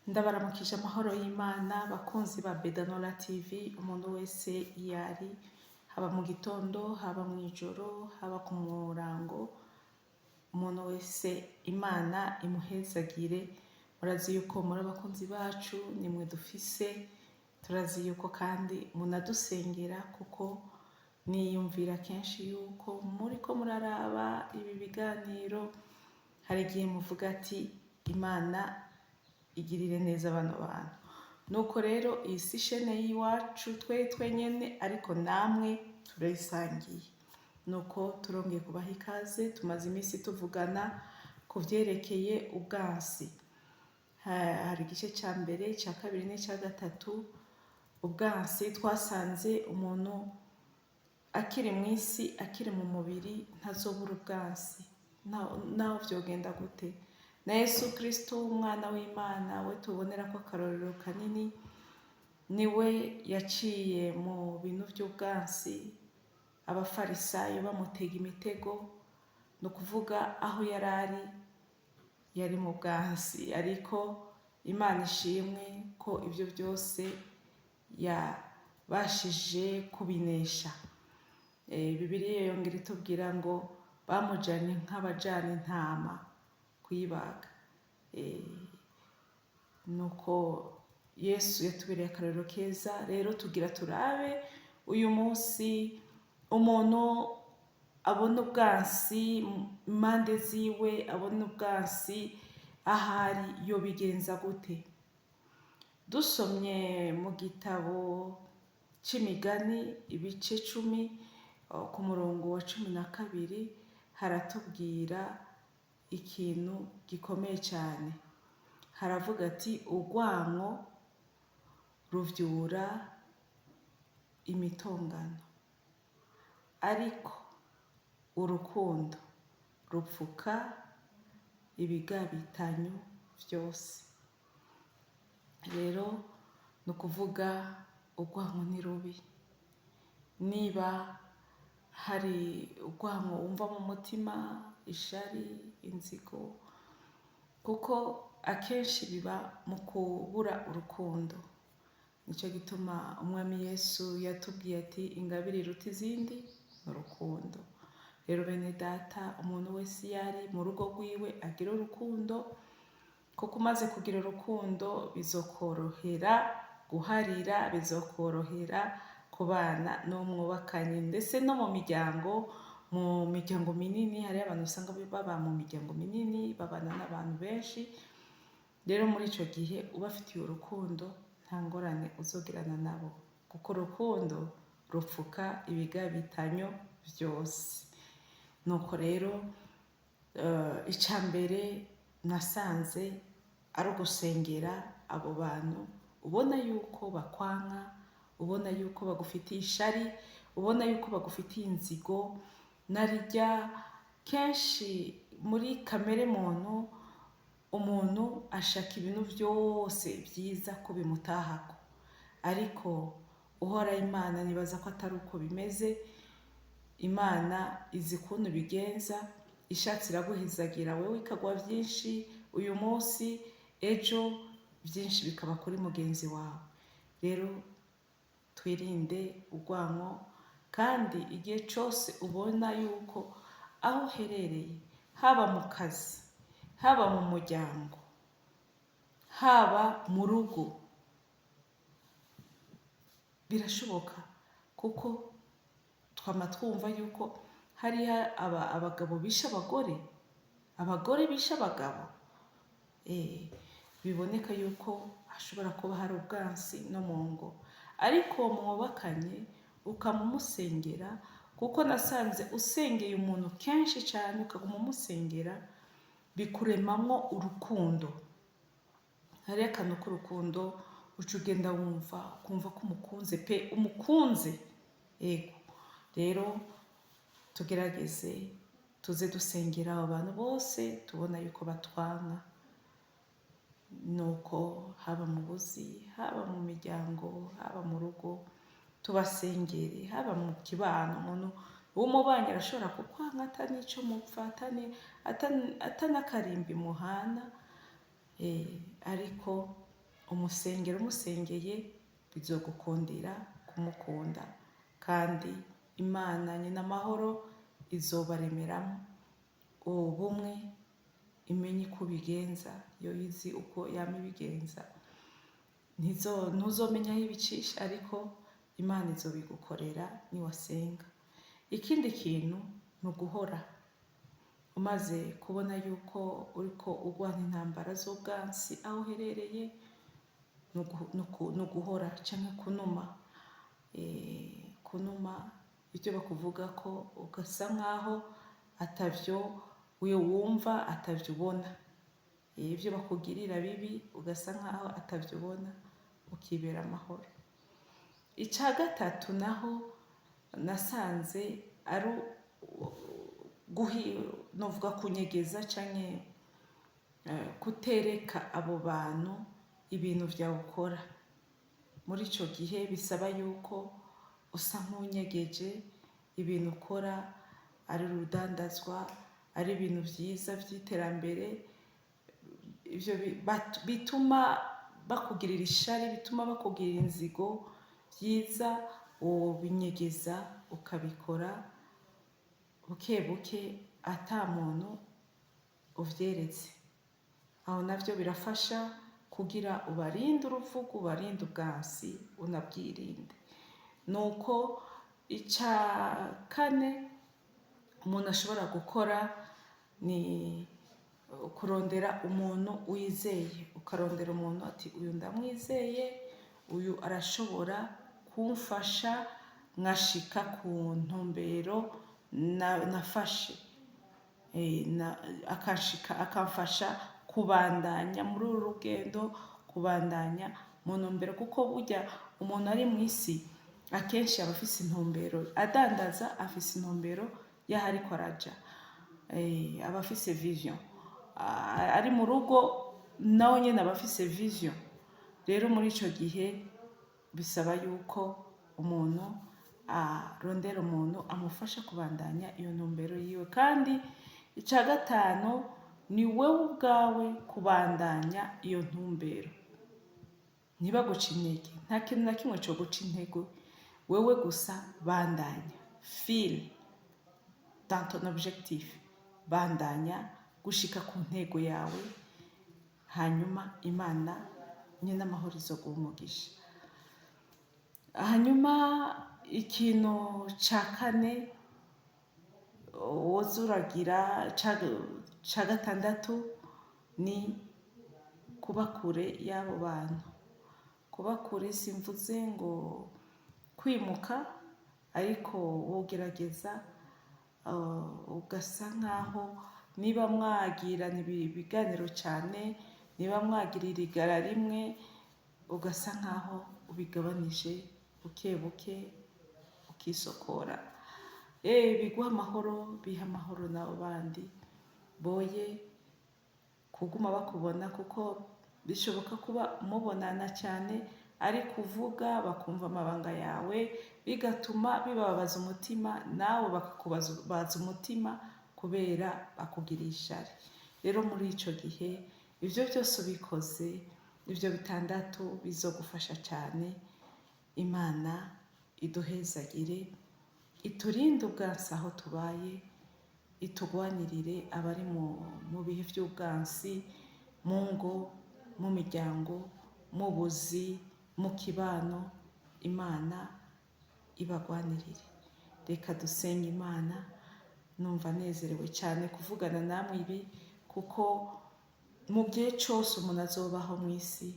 Ndabaramukije amahoro y'Imana bakunzi ba Bedanora TV, umuntu wese iyo ari, haba mu gitondo, haba mu ijoro, haba ku murango, umuntu wese Imana imuhezagire. Murazi yuko muri abakunzi bacu nimwe dufise, turazi yuko kandi munadusengera, kuko niyumvira kenshi yuko muriko muraraba ibi biganiro, hari igihe muvuga ati Imana igirire neza bano bantu. Nuko rero iyi si shene y'iwacu twenyene, ariko namwe turayisangiye. Nuko turongeye kubaha ikaze. Tumaze iminsi tuvugana ku vyerekeye ubwansi. Hari igice ca mbere, ca kabiri n'icya gatatu. Ubwansi twasanze umuntu akiri mu isi, akiri mu mubiri, ntazobura ubwansi naho vyogenda gute. Na Yesu Kristo umwana w'Imana we tubonera ko akarorero kanini, niwe yaciye mu bintu by'ubwansi. Abafarisayo bamutega imitego, no kuvuga aho yari mu bwansi, ariko Imana ishimwe ko ibyo byose yabashije kubinesha. Bibiliya yongera itubwira ngo bamujanye nk'abajana intama kuyibaga. Nuko Yesu yatubereye akarorero keza. Rero tugira turabe uyu munsi umuntu abona ubwansi impande ziwe, abona ubwansi ahari, yobigenza gute? Dusomye mu gitabo c'Imigani ibice 10 ku murongo wa 12 haratubwira ikintu gikomeye cyane. Haravuga ati urwanko ruvyura imitongano, ariko urukundo rupfuka ibigabitanyo vyose. Rero ni ukuvuga urwanko ni rubi. Niba hari urwanko wumva mu mutima, ishari, inzigo, kuko akenshi biba mu kubura urukundo. Nicyo gituma umwami Yesu yatubwiye ati ingabire iruta izindi ni urukundo. Rero bene data, umuntu wese yari mu rugo rwiwe agira urukundo, kuko umaze kugira urukundo bizokorohera guharira, bizokorohera kubana n'umwubakanye, ndetse no mu miryango. Mu miryango minini hari abantu usanga baba mu miryango minini, babana n'abantu benshi. Rero muri ico gihe ubafitiye urukundo nta ngorane uzogirana nabo, kuko urukundo rupfuka ibigabitanyo vyose. Nuko rero ica mbere nasanze ari ugusengera abo bantu ubona yuko bakwanka, ubona yuko bagufitiye ishari, ubona yuko bagufitiye inzigo. Narirya kenshi muri kamere muntu, umuntu ashaka ibintu byose byiza ko bimutahako, ariko uhora Imana nibaza ko atari uko bimeze. Imana izi kuntu bigenza, ishatse iraguhezagira wewe ikagwa byinshi uyu munsi, ejo byinshi bikaba kuri mugenzi wawe. Rero twirinde urwanko, kandi igihe cyose ubona yuko aho uherereye, haba mu kazi, haba mu muryango, haba mu rugo, birashoboka, kuko twama twumva yuko hariya abagabo bisha abagore, abagore bisha abagabo. Biboneka yuko hashobora kuba hari ubwansi no mu ngo, ariko mwubakanye ukamumusengera, kuko nasanze usengeye umuntu kenshi cyane, ukaguma umusengera, bikuremamwo urukundo. Hariyo akantu k'urukundo uca ugenda wumva, ukumva ko umukunze pe, umukunze. Ego rero tugerageze tuze dusengera abo bantu bose tubona yuko batwanka. Nuko haba mu buzi, haba mu miryango, haba mu rugo, tubasengere. Haba mu kibano, umuntu w'umubanyi arashobora kukwanka atanico mupfa, atanakarimbi muhana, ariko umusengeye bizogukundira kumukunda, kandi Imana nyina amahoro izobaremeramo ubumwe, imenye uko ubigenza, yo izi uko yama ibigenza. Ntuzomenya aho ibicisha, ariko Imana izobigukorera niwasenga. Ikindi kintu ni uguhora. Umaze kubona yuko uriko urwana intambara z'ubwansi aho uherereye, ni uguhora canke kunuma ibyo bakuvuga ko ugasa nkaho atavyo wumva, atavyo ubona. Ibyo bakugirira bibi ugasa nkaho atavyo ubona, ukibera amahoro. Ica gatatu naho nasanze ari novuga kunyegeza canke kutereka abo bantu ibintu vyawe ukora. Muri ico gihe bisaba yuko usa nk'unyegeje ibintu ukora, ari urudandazwa, ari ibintu vyiza vy'iterambere, ivyo bituma bakugirira ishari, bituma bakugirira inzigo, vyiza wobinyegeza ukabikora buke buke ata muntu uvyeretse. Aho navyo birafasha kugira ubarinde uruvugo, ubarinde ubwansi, unabwirinde. Nuko ica kane umuntu ashobora gukora ni kurondera umuntu wizeye, ukarondera umuntu ati uyu ndamwizeye, uyu arashobora kumfasha nkashika ku ntumbero nafashe, akamfasha kubandanya muri uru rugendo, kubandanya mu ntumbero. Kuko burya umuntu ari mu isi akenshi aba afise intumbero, adandaza afise intumbero y'aho ariko araja, aba afise vision. Ari mu rugo nawe nyene aba afise vision. Rero muri ico gihe bisaba yuko umuntu arondera umuntu amufasha kubandanya iyo ntumbero yiwe. Kandi ica gatanu ni wewe ubwawe kubandanya iyo ntumbero, ntibaguca intege. Nta kintu na kimwe co guca intege, wewe gusa bandanya, file dans ton objectif, bandanya gushika ku ntego yawe, hanyuma Imana nyina amahoro izoguha umugisha. Hanyuma ikintu ca kane woza uragira, ca gatandatu, ni kuba kure y'abo bantu. Kuba kure simvuze ngo kwimuka, ariko wogerageza ugasa nkaho niba mwagirana ibiganiro cyane, niba mwagirira igara rimwe, ugasa nkaho ubigabanije buke buke, ukisokora. Biguha amahoro, biha amahoro n'abo bandi, boye kuguma bakubona, kuko bishoboka kuba mubonana cyane, ari kuvuga bakumva amabanga yawe, bigatuma bibabaza umutima, nawe bakakubaza umutima kubera bakugiriye ishari. Rero muri ico gihe ivyo byose ubikoze, ivyo bitandatu bizogufasha cyane. Imana iduhezagire, iturinde ubwansi aho tubaye, itugwanirire abari mu bihe by'ubwansi, mu ngo, mu miryango, mu buzi, mu kibano. Imana ibagwanirire. Reka dusenge Imana. Numva nezerewe cyane kuvugana namwe ibi, kuko mu gihe cyose umuntu azobaho mu isi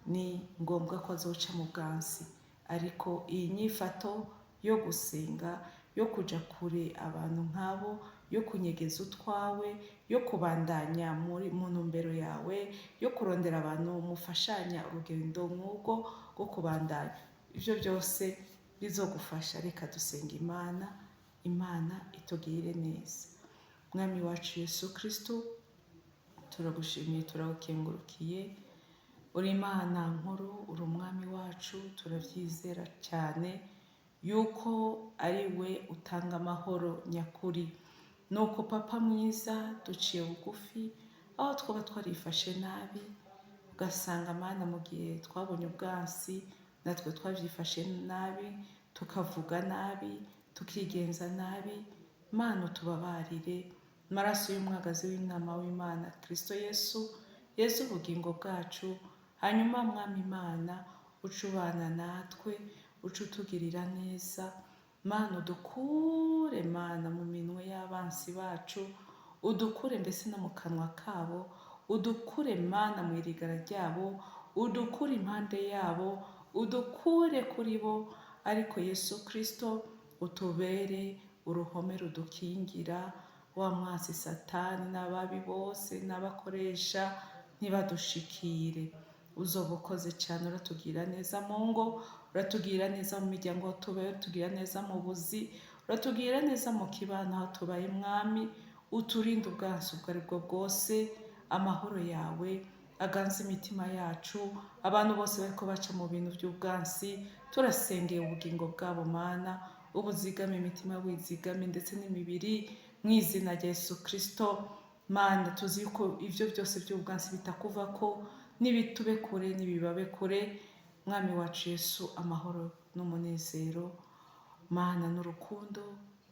ni ngombwa ko azoca mu bwansi. Ariko iyi nyifato yo gusenga, yo kuja kure abantu nk'abo, yo kunyegeza utwawe, yo kubandanya mu ntumbero yawe, yo kurondera abantu mufashanya urugendo nk'ubwo rwo kubandanya, ivyo byose bizogufasha. Reka dusenga Imana. Imana itugirire neza. Mwami wacu Yesu Kristo, turagushimiye, turagukengurukiye. Uri Imana nkuru, uri umwami wacu, turavyizera cyane yuko ari we utanga amahoro nyakuri. Nuko Papa mwiza, duciye bugufi aho twaba twarifashe nabi, ugasanga Mana mu gihe twabonye ubwansi natwe twabyifashe nabi, tukavuga nabi, tukigenza nabi. Mana utubabarire, amaraso y'umwagazi w'intama w'Imana Kristo Yesu Yesu ubugingo bwacu. Hanyuma Mwami Imana uca ubana natwe, uca utugirira neza. Mana udukure Mana mu minwe y'abansi bacu, udukure mbese no mu kanwa kabo, udukure Mana mu irigara ryabo, udukure impande yabo, udukure kuri bo. Ariko Yesu Kristo utubere uruhome rudukingira wa mwansi Satani n'ababi bose n'abakoresha ntibadushikire. Uzoba ukoze cyane, uratugira neza mu ngo, uratugira neza mu miryango aho tubaye, uratugira neza mu buzi, uratugira neza mu kibano aho tubaye. Mwami uturinde ubwansi ubwo ari bwo bwose. Amahoro yawe aganze imitima yacu. Abantu bose bariko baca mu bintu by'ubwansi, turasengeye ubugingo bwabo Mana, ubuzigame imitima wizigame ndetse n'imibiri mu izina rya Yesu Kristo. Mana tuzi yuko ivyo byose by'ubwansi bitakuva ko, nibitube kure nibibabe kure. Mwami wacu Yesu, amahoro n'umunezero Mana n'urukundo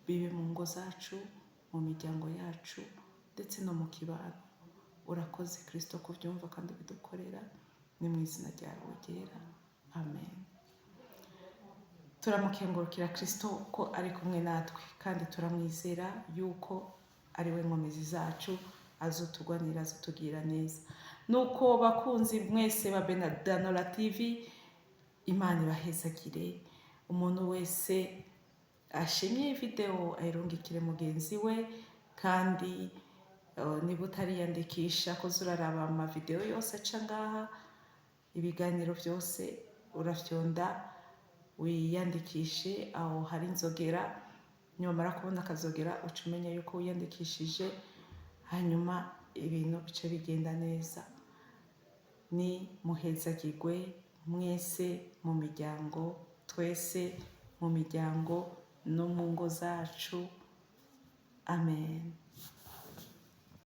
bibe mu ngo zacu, mu miryango yacu ndetse no mu kibano. Urakoze Kristo kubyumva kandi bidukorera, ni mu izina ryawe ryera, amen. Turamukengurukira Kristo ko ari kumwe natwe, kandi turamwizera yuko ari we nkomezi zacu, azotugwanira, azotugira neza. Nuko bakunzi mwese ba Benadanora TV, Imana ibahezagire. Umuntu wese ashimye video ayirungikire mugenzi we, kandi niba utariyandikisha ko uraraba amavideo yose aca ngaha, ibiganiro byose urafyonda wiyandikishe aho hari inzogera. Nyuma kubona akazogera uca umenya yuko wiyandikishije, hanyuma ibintu bice bigenda neza. Ni muhezagirwe mwese mu miryango, twese mu miryango no mu ngo zacu, amen.